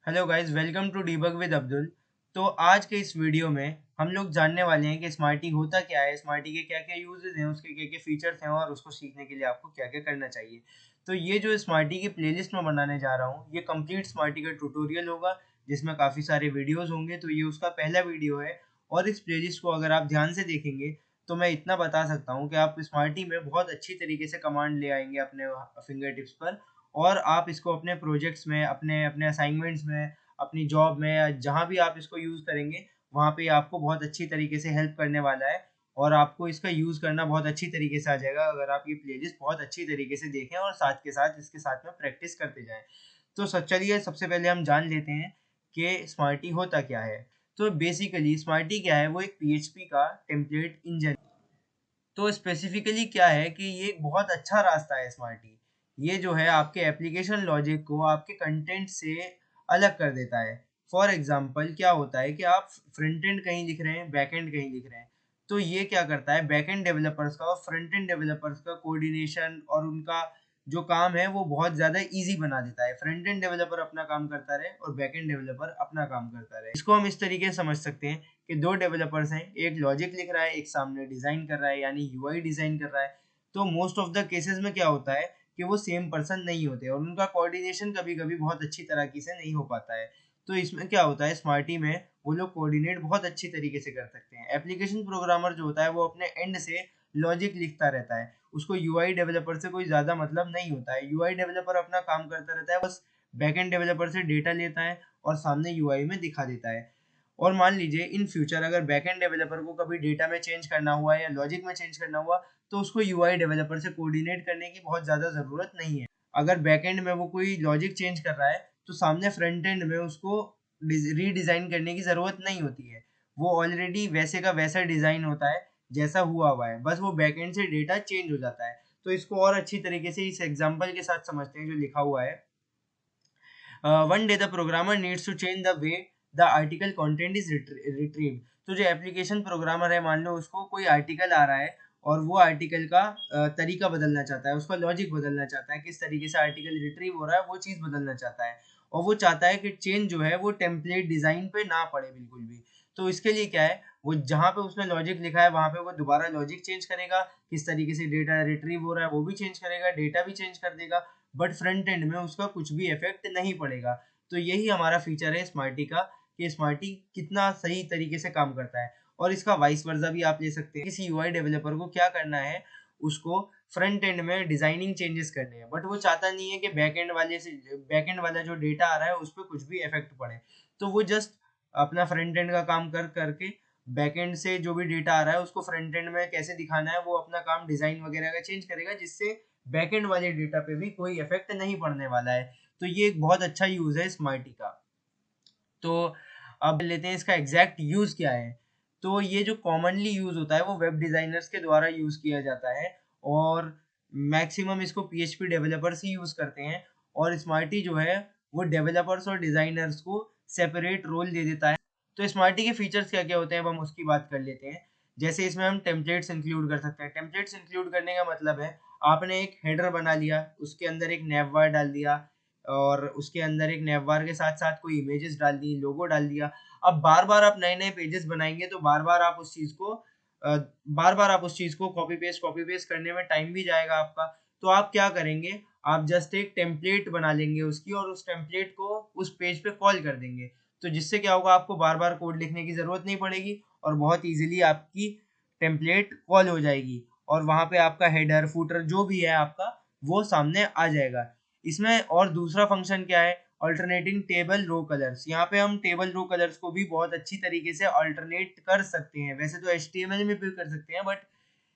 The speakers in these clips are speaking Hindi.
Hello guys, welcome to debug with Abdul. तो आज के इस वीडियो में हम लोग जानने वाले हैं कि स्मार्टी होता क्या है, स्मार्टी के क्या क्या यूजेस हैं, उसके क्या क्या फीचर्स हैं और उसको सीखने के लिए आपको क्या क्या करना चाहिए। तो ये जो स्मार्टी की प्लेलिस्ट में बनाने जा रहा हूँ, ये कंप्लीट स्मार्टी का ट्यूटोरियल होगा जिसमें काफ़ी सारे वीडियोस होंगे। तो ये उसका पहला वीडियो है और इस प्लेलिस्ट को अगर आप ध्यान से देखेंगे तो मैं इतना बता सकता हूँ कि आप स्मार्टी में बहुत अच्छी तरीके से कमांड ले आएंगे अपने फिंगर टिप्स पर। और आप इसको अपने प्रोजेक्ट्स में, अपने अपने असाइनमेंट्स में, अपनी जॉब में या जहाँ भी आप इसको यूज़ करेंगे, वहाँ पे आपको बहुत अच्छी तरीके से हेल्प करने वाला है। और आपको इसका यूज़ करना बहुत अच्छी तरीके से आ जाएगा अगर आप ये प्लेलिस्ट बहुत अच्छी तरीके से देखें और साथ के साथ इसके साथ में प्रैक्टिस करते जाएं। तो चलिए सबसे पहले हम जान लेते हैं कि स्मार्टी होता क्या है। तो बेसिकली स्मार्टी क्या है, वो एक पीएचपी का टेम्पलेट इंजन। तो स्पेसिफिकली क्या है कि ये एक बहुत अच्छा रास्ता है स्मार्टी। ये जो है आपके एप्लीकेशन लॉजिक को आपके कंटेंट से अलग कर देता है। फॉर एग्जांपल क्या होता है कि आप फ्रंट एंड कहीं लिख रहे हैं, बैक एंड कहीं लिख रहे हैं। तो ये क्या करता है, बैक एंड डेवलपर्स का और फ्रंट एंड डेवलपर्स का कोऑर्डिनेशन और उनका जो काम है वो बहुत ज़्यादा इजी बना देता है। फ्रंट एंड डेवलपर अपना काम करता रहे और बैक एंड डेवलपर अपना काम करता रहे। इसको हम इस तरीके से समझ सकते हैं कि दो डेवलपर्स हैं, एक लॉजिक लिख रहा है, एक सामने डिज़ाइन कर रहा है, यानी यूआई डिज़ाइन कर रहा है। तो मोस्ट ऑफ द केसेस में क्या होता है कि वो सेम पर्सन नहीं होते और उनका कोऑर्डिनेशन कभी कभी बहुत अच्छी तरीके से नहीं हो पाता है। तो इसमें क्या होता है, स्मार्टी में वो लोग कोऑर्डिनेट बहुत अच्छी तरीके से कर सकते हैं। एप्लीकेशन प्रोग्रामर जो होता है वो अपने एंड से लॉजिक लिखता रहता है, उसको यूआई डेवलपर से कोई ज़्यादा मतलब नहीं होता है। यूआई डेवलपर अपना काम करता रहता है, बस बैकएंड डेवलपर से डेटा लेता है और सामने यूआई में दिखा देता है। और मान लीजिए इन फ्यूचर अगर बैकएंड डेवलपर को कभी डेटा में चेंज करना हुआ या लॉजिक में चेंज करना हुआ, तो उसको यूआई डेवलपर से कोऑर्डिनेट करने की बहुत ज़्यादा ज़रूरत नहीं है। अगर बैकएंड में वो कोई लॉजिक चेंज कर रहा है तो सामने फ्रंट एंड में उसको रीडिज़ाइन करने की ज़रूरत नहीं होती है। वो ऑलरेडी वैसे का वैसा डिज़ाइन होता है जैसा हुआ है, बस वो बैकएंड से डेटा चेंज हो जाता है। तो इसको और अच्छी तरीके से इस एग्जांपल के साथ समझते हैं जो लिखा हुआ है। One day the programmer needs to change the way the article content is retrieved। तो जो एप्लीकेशन प्रोग्रामर है, मान लो उसको कोई आर्टिकल आ रहा है और वो आर्टिकल का तरीका बदलना चाहता है, उसका लॉजिक बदलना चाहता है, किस तरीके से आर्टिकल रिट्रीव हो रहा है वो चीज़ बदलना चाहता है। और वो चाहता है कि चेंज जो है वो टेम्पलेट डिज़ाइन पे ना पड़े बिल्कुल भी। तो इसके लिए क्या है, वो जहाँ पे उसने लॉजिक लिखा है वहाँ पे वो दोबारा लॉजिक चेंज करेगा, किस तरीके से डेटा रिट्रीव हो रहा है वो भी चेंज करेगा, डेटा भी चेंज कर देगा, बट फ्रंट एंड में उसका कुछ भी इफेक्ट नहीं पड़ेगा। तो यही हमारा फीचर है स्मार्टी का, कि स्मार्टी कितना सही तरीके से काम करता है। और इसका वाइस वर्सा भी आप ले सकते हैं। किसी यूआई डेवलपर को क्या करना है, उसको फ्रंट एंड में डिजाइनिंग चेंजेस करने हैं, बट वो चाहता नहीं है कि बैक एंड वाला जो डेटा आ रहा है उस पर कुछ भी इफेक्ट पड़े। तो वो जस्ट अपना फ्रंट एंड का काम कर करके बैक एंड से जो भी डेटा आ रहा है उसको फ्रंट एंड में कैसे दिखाना है वो अपना काम डिजाइन वगैरह का चेंज करेगा, जिससे बैकएंड वाले डेटा पे भी कोई इफेक्ट नहीं पड़ने वाला है। तो ये एक बहुत अच्छा यूज है स्मार्टी का। तो अब लेते हैं इसका एग्जैक्ट यूज क्या है। तो ये जो कॉमनली यूज होता है वो वेब डिजाइनर्स के द्वारा यूज किया जाता है और मैक्सिमम इसको पीएचपी डेवलपर्स ही यूज करते हैं। और स्मार्टी जो है वो डेवलपर्स और डिजाइनर्स को सेपरेट रोल दे देता है। तो स्मार्टी के फीचर्स क्या क्या होते हैं अब हम उसकी बात कर लेते हैं। जैसे इसमें हम टेम्पलेट्स इंक्लूड कर सकते हैं। टेम्पलेट्स इंक्लूड करने का मतलब है, आपने एक हेडर बना लिया, उसके अंदर एक नैवबार डाल दिया और उसके अंदर एक नैवबार के साथ साथ कोई इमेजेस डाल दी, लोगो डाल दिया। अब बार बार आप नए नए पेजेस बनाएंगे तो बार बार आप उस चीज़ को कॉपी पेस्ट करने में टाइम भी जाएगा आपका। तो आप क्या करेंगे, आप जस्ट एक टेम्पलेट बना लेंगे उसकी और उस टेम्पलेट को उस पेज पे कॉल कर देंगे। तो जिससे क्या होगा, आपको बार बार कोड लिखने की ज़रूरत नहीं पड़ेगी और बहुत ईजिली आपकी टेम्पलेट कॉल हो जाएगी और वहाँ पे आपका हेडर फूटर जो भी है आपका वो सामने आ जाएगा। इसमें और दूसरा फंक्शन क्या है, अल्टरनेटिंग टेबल रो कलर्स। यहाँ पे हम टेबल रो कलर्स को भी बहुत अच्छी तरीके से अल्टरनेट कर सकते हैं। वैसे तो HTML में भी कर सकते हैं, बट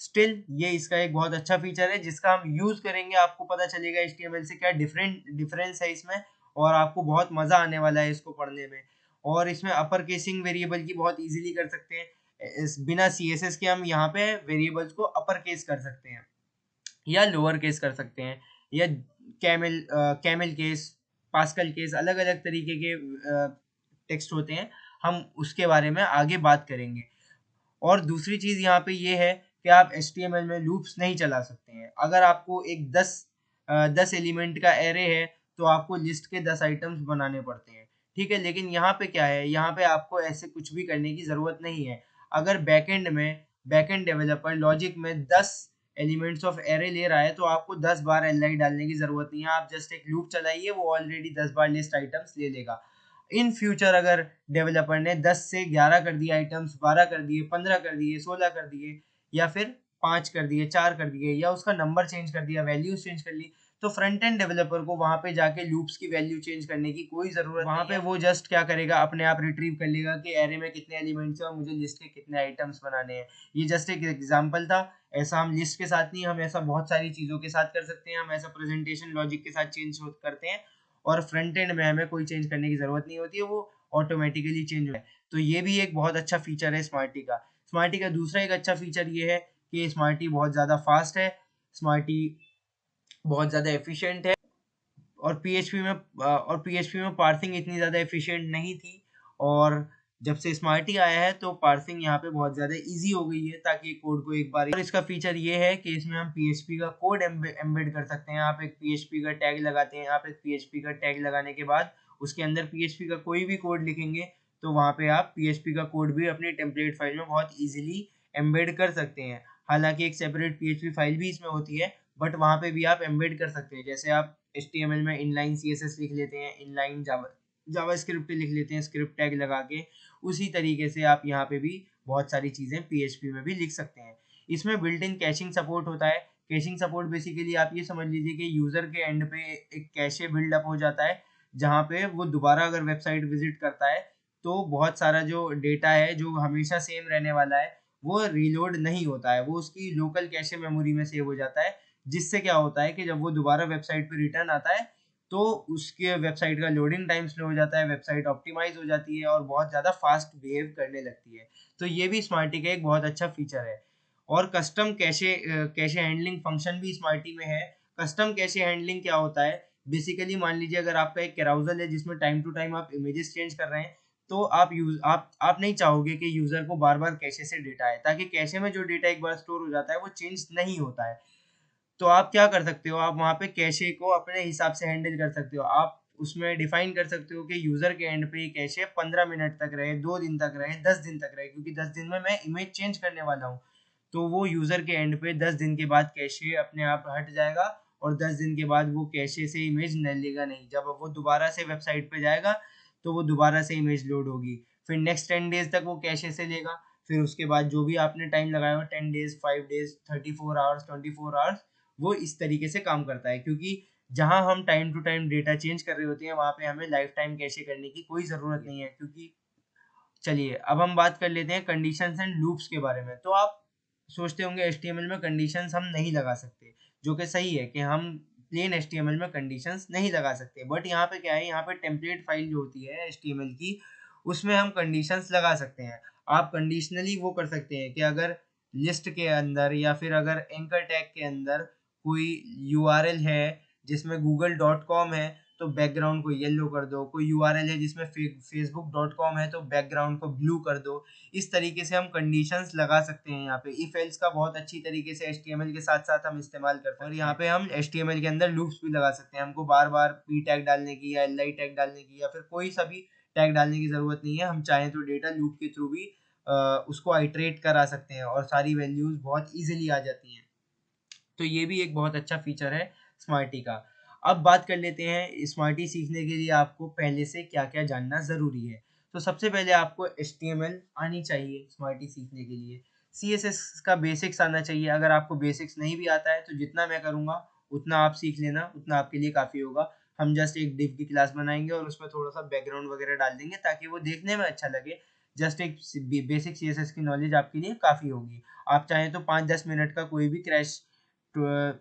स्टिल ये इसका एक बहुत अच्छा फीचर है जिसका हम यूज करेंगे। आपको पता चलेगा HTML से क्या डिफरेंस है इसमें, और आपको बहुत मजा आने वाला है इसको पढ़ने में। और इसमें अपर केसिंग वेरिएबल की बहुत इजीली कर सकते हैं। बिना CSS के हम यहाँ पे वेरिएबल्स को अपर केस कर सकते हैं या लोअर केस कर सकते हैं, या कैमल केस, पास्कल केस, अलग अलग तरीके के टेक्स्ट होते हैं। हम उसके बारे में आगे बात करेंगे। और दूसरी चीज़ यहाँ पे ये है कि आप HTML में लूप्स नहीं चला सकते हैं। अगर आपको एक 10 एलिमेंट का एरे है तो आपको लिस्ट के 10 आइटम्स बनाने पड़ते हैं, ठीक है, लेकिन यहाँ पे क्या है, यहाँ पे आपको ऐसे कुछ भी करने की ज़रूरत नहीं है। अगर बैकएंड डेवलपर लॉजिक में 10 एलिमेंट्स ऑफ एरे ले रहा है तो आपको 10 बार एलआई डालने की ज़रूरत नहीं है। आप जस्ट एक लूप चलाइए, वो ऑलरेडी 10 बार लिस्ट आइटम्स ले लेगा। इन फ्यूचर अगर डेवलपर ने 10 से 11 कर दिए आइटम्स, 12 कर दिए, 15 कर दिए, 16 कर दिए, या फिर 5 कर दिए, 4 कर दिए, या उसका नंबर चेंज कर दिया, वैल्यूज चेंज कर ली, तो फ्रंट एंड डेवलपर को वहां पे जाके लूप्स की वैल्यू चेंज करने की कोई जरूरत नहीं है। वहां पे वो जस्ट क्या करेगा, अपने आप रिट्रीव कर लेगा कि एरे में कितने एलिमेंट्स हैं और मुझे लिस्ट के कितने आइटम्स बनाने हैं। ये जस्ट एक एग्जांपल था। ऐसा हम लिस्ट के साथ नहीं, हम ऐसा बहुत सारी चीजों के साथ कर सकते हैं। हम ऐसा प्रेजेंटेशन लॉजिक के साथ चेंज करते हैं और फ्रंट एंड में हमें कोई चेंज करने की जरूरत नहीं होती है, वो ऑटोमेटिकली चेंज हो है। तो ये भी एक बहुत अच्छा फीचर है स्मार्टी का। स्मार्टी का दूसरा एक अच्छा फीचर ये है कि स्मार्टी बहुत ज़्यादा फास्ट है, स्मार्टी बहुत ज़्यादा एफिशिएंट है, और पीएचपी में पार्सिंग इतनी ज़्यादा एफिशिएंट नहीं थी। और जब से स्मार्टी आया है तो पार्सिंग यहाँ पे बहुत ज़्यादा इजी हो गई है, ताकि कोड को एक बार। और इसका फीचर ये है कि इसमें हम पीएचपी का कोड एम्बेड कर सकते हैं। आप एक पीएचपी का टैग लगाते हैं, आप एक पीएचपी का टैग लगाने के बाद उसके अंदर पीएचपी का कोई भी कोड लिखेंगे तो वहाँ पे आप पीएचपी का कोड भी अपनी टेम्पलेट फाइल में बहुत ईजिली एम्बेड कर सकते हैं। हालांकि एक सेपरेट पीएचपी फाइल भी इसमें होती है, बट वहाँ पे भी आप एम्बेड कर सकते हैं। जैसे आप HTML में इनलाइन CSS लिख लेते हैं, इनलाइन जावास्क्रिप्ट लिख लेते हैं स्क्रिप्ट टैग लगा के, उसी तरीके से आप यहाँ पे भी बहुत सारी चीज़ें PHP में भी लिख सकते हैं। इसमें बिल्ट इन कैशिंग सपोर्ट होता है। कैशिंग सपोर्ट बेसिकली आप ये समझ लीजिए कि यूज़र के एंड पे एक कैशे बिल्डअप हो जाता है, जहाँ पे वो दोबारा अगर वेबसाइट विजिट करता है तो बहुत सारा जो डेटा है जो हमेशा सेम रहने वाला है वो रीलोड नहीं होता है, वो उसकी लोकल कैशे मेमोरी में सेव हो जाता है। जिससे क्या होता है कि जब वो दोबारा वेबसाइट पे रिटर्न आता है तो उसके वेबसाइट का लोडिंग टाइम स्लो हो जाता है, वेबसाइट ऑप्टिमाइज हो जाती है और बहुत ज़्यादा फास्ट बिहेव करने लगती है। तो ये भी स्मार्टी का एक बहुत अच्छा फीचर है। और कस्टम कैशे हैंडलिंग फंक्शन भी स्मार्टी में है। कस्टम कैशे हैंडलिंग क्या होता है, बेसिकली मान लीजिए अगर आपका एक कैराउजल है जिसमें टाइम टू टाइम आप इमेजेस चेंज कर रहे हैं, तो आप नहीं चाहोगे कि यूजर को बार बार कैशे से डेटा आए, ताकि कैशे में जो डेटा एक बार स्टोर हो जाता है वो चेंज नहीं होता है। तो आप क्या कर सकते हो, आप वहाँ पे कैशे को अपने हिसाब से हैंडल कर सकते हो। आप उसमें डिफाइन कर सकते हो कि यूजर के एंड पे कैशे 15 मिनट तक रहे, 2 दिन तक रहे, 10 दिन तक रहे, क्योंकि 10 दिन में मैं इमेज चेंज करने वाला हूँ। तो वो यूजर के एंड पे 10 दिन के बाद कैशे अपने आप हट जाएगा, और 10 दिन के बाद वो कैशे से इमेज न लेगा नहीं। जब वो दोबारा से वेबसाइट पे जाएगा तो वो दोबारा से इमेज लोड होगी। फिर नेक्स्ट 10 डेज तक वो कैशे से लेगा। फिर उसके बाद जो भी आपने टाइम लगाया हो, 10 डेज, 5 डेज, 34 आवर्स, 24 आवर्स, वो इस तरीके से काम करता है। क्योंकि जहां हम time to time data change कर रहे होते हैं वहां पे हमें लाइफ टाइम कैशे करने की कोई ज़रूरत नहीं है। क्योंकि चलिए अब हम बात कर लेते हैं कंडीशंस एंड लूप्स के बारे में। तो आप सोचते होंगे HTML में कंडीशंस हम नहीं लगा सकते, जो कि सही है कि हम प्लेन HTML में कंडीशंस नहीं लगा सकते। बट यहाँ पे क्या है, यहाँ पे टेम्पलेट फाइल जो होती है HTML की, उसमें हम कंडीशंस लगा सकते हैं। आप कंडीशनली वो कर सकते हैं कि अगर लिस्ट के अंदर या फिर अगर एंकर टैग के अंदर कोई URL है जिसमें google.com है तो बैकग्राउंड को येलो कर दो, कोई URL है जिसमें facebook.com है तो बैकग्राउंड को ब्लू कर दो। इस तरीके से हम कंडीशंस लगा सकते हैं। यहाँ पे इफ एल्स का बहुत अच्छी तरीके से HTML के साथ साथ हम इस्तेमाल करते हैं। और यहाँ पे हम HTML के अंदर लूप्स भी लगा सकते हैं। हमको बार बार p टैग डालने की या li टैग डालने की या फिर कोई सा भी टैग डालने की जरूरत नहीं है। हम चाहें तो डेटा लूप के थ्रू भी उसको आइटरेट करा सकते हैं और सारी वैल्यूज बहुत इजीली आ जाती हैं। तो ये भी एक बहुत अच्छा फीचर है स्मार्टी का। अब बात कर लेते हैं स्मार्टी सीखने के लिए आपको पहले से क्या क्या जानना ज़रूरी है। तो सबसे पहले आपको HTML आनी चाहिए स्मार्टी सीखने के लिए। CSS का बेसिक्स आना चाहिए। अगर आपको बेसिक्स नहीं भी आता है तो जितना मैं करूँगा उतना आप सीख लेना, उतना आपके लिए काफ़ी होगा। हम जस्ट एक डिव की क्लास बनाएंगे और उसमें थोड़ा सा बैकग्राउंड वगैरह डाल देंगे ताकि वो देखने में अच्छा लगे। जस्ट एक बेसिक CSS की नॉलेज आपके लिए काफ़ी होगी। आप चाहें तो 5-10 मिनट का कोई भी क्रैश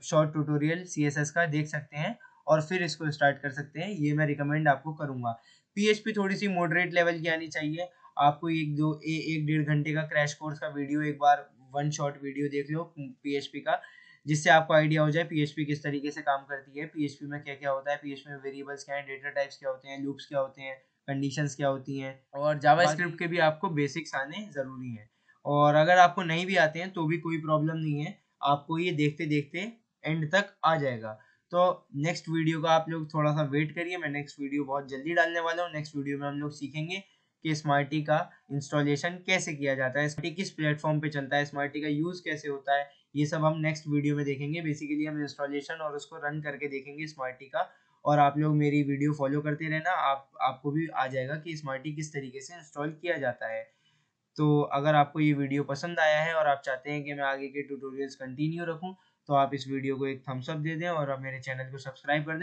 शॉर्ट ट्यूटोरियल CSS का देख सकते हैं और फिर इसको स्टार्ट कर सकते हैं। ये मैं रिकमेंड आपको करूंगा। PHP थोड़ी सी मॉडरेट लेवल की आनी चाहिए। आपको 1-1.5 घंटे का क्रैश कोर्स का वीडियो एक बार वन शॉट वीडियो देख लो PHP का, जिससे आपको आइडिया हो जाए PHP किस तरीके से काम करती है, PHP में क्या क्या होता है, PHP में वेरिएबल्स क्या है, डेटा टाइप्स क्या होते हैं, लूप्स क्या होते हैं, कंडीशंस क्या होती हैं, और जावास्क्रिप्ट के भी आपको बेसिक्स आने ज़रूरी हैं। और अगर आपको नहीं भी आते हैं तो भी कोई प्रॉब्लम नहीं है, आपको ये देखते देखते एंड तक आ जाएगा। तो नेक्स्ट वीडियो का आप लोग थोड़ा सा वेट करिए, मैं नेक्स्ट वीडियो बहुत जल्दी डालने वाला हूँ। नेक्स्ट वीडियो में हम लोग सीखेंगे कि स्मार्टी का इंस्टॉलेशन कैसे किया जाता है, स्मार्टी किस प्लेटफॉर्म पे चलता है, स्मार्टी का यूज़ कैसे होता है, ये सब हम नेक्स्ट वीडियो में देखेंगे। बेसिकली हम इंस्टॉलेशन और उसको रन करके देखेंगे स्मार्टी का। और आप लोग मेरी वीडियो फॉलो करते रहना, आपको भी आ जाएगा कि स्मार्टी किस तरीके से इंस्टॉल किया जाता है। तो अगर आपको ये वीडियो पसंद आया है और आप चाहते हैं कि मैं आगे के ट्यूटोरियल्स कंटिन्यू रखूं, तो आप इस वीडियो को एक थम्स अप दे दें और आप मेरे चैनल को सब्सक्राइब कर दें।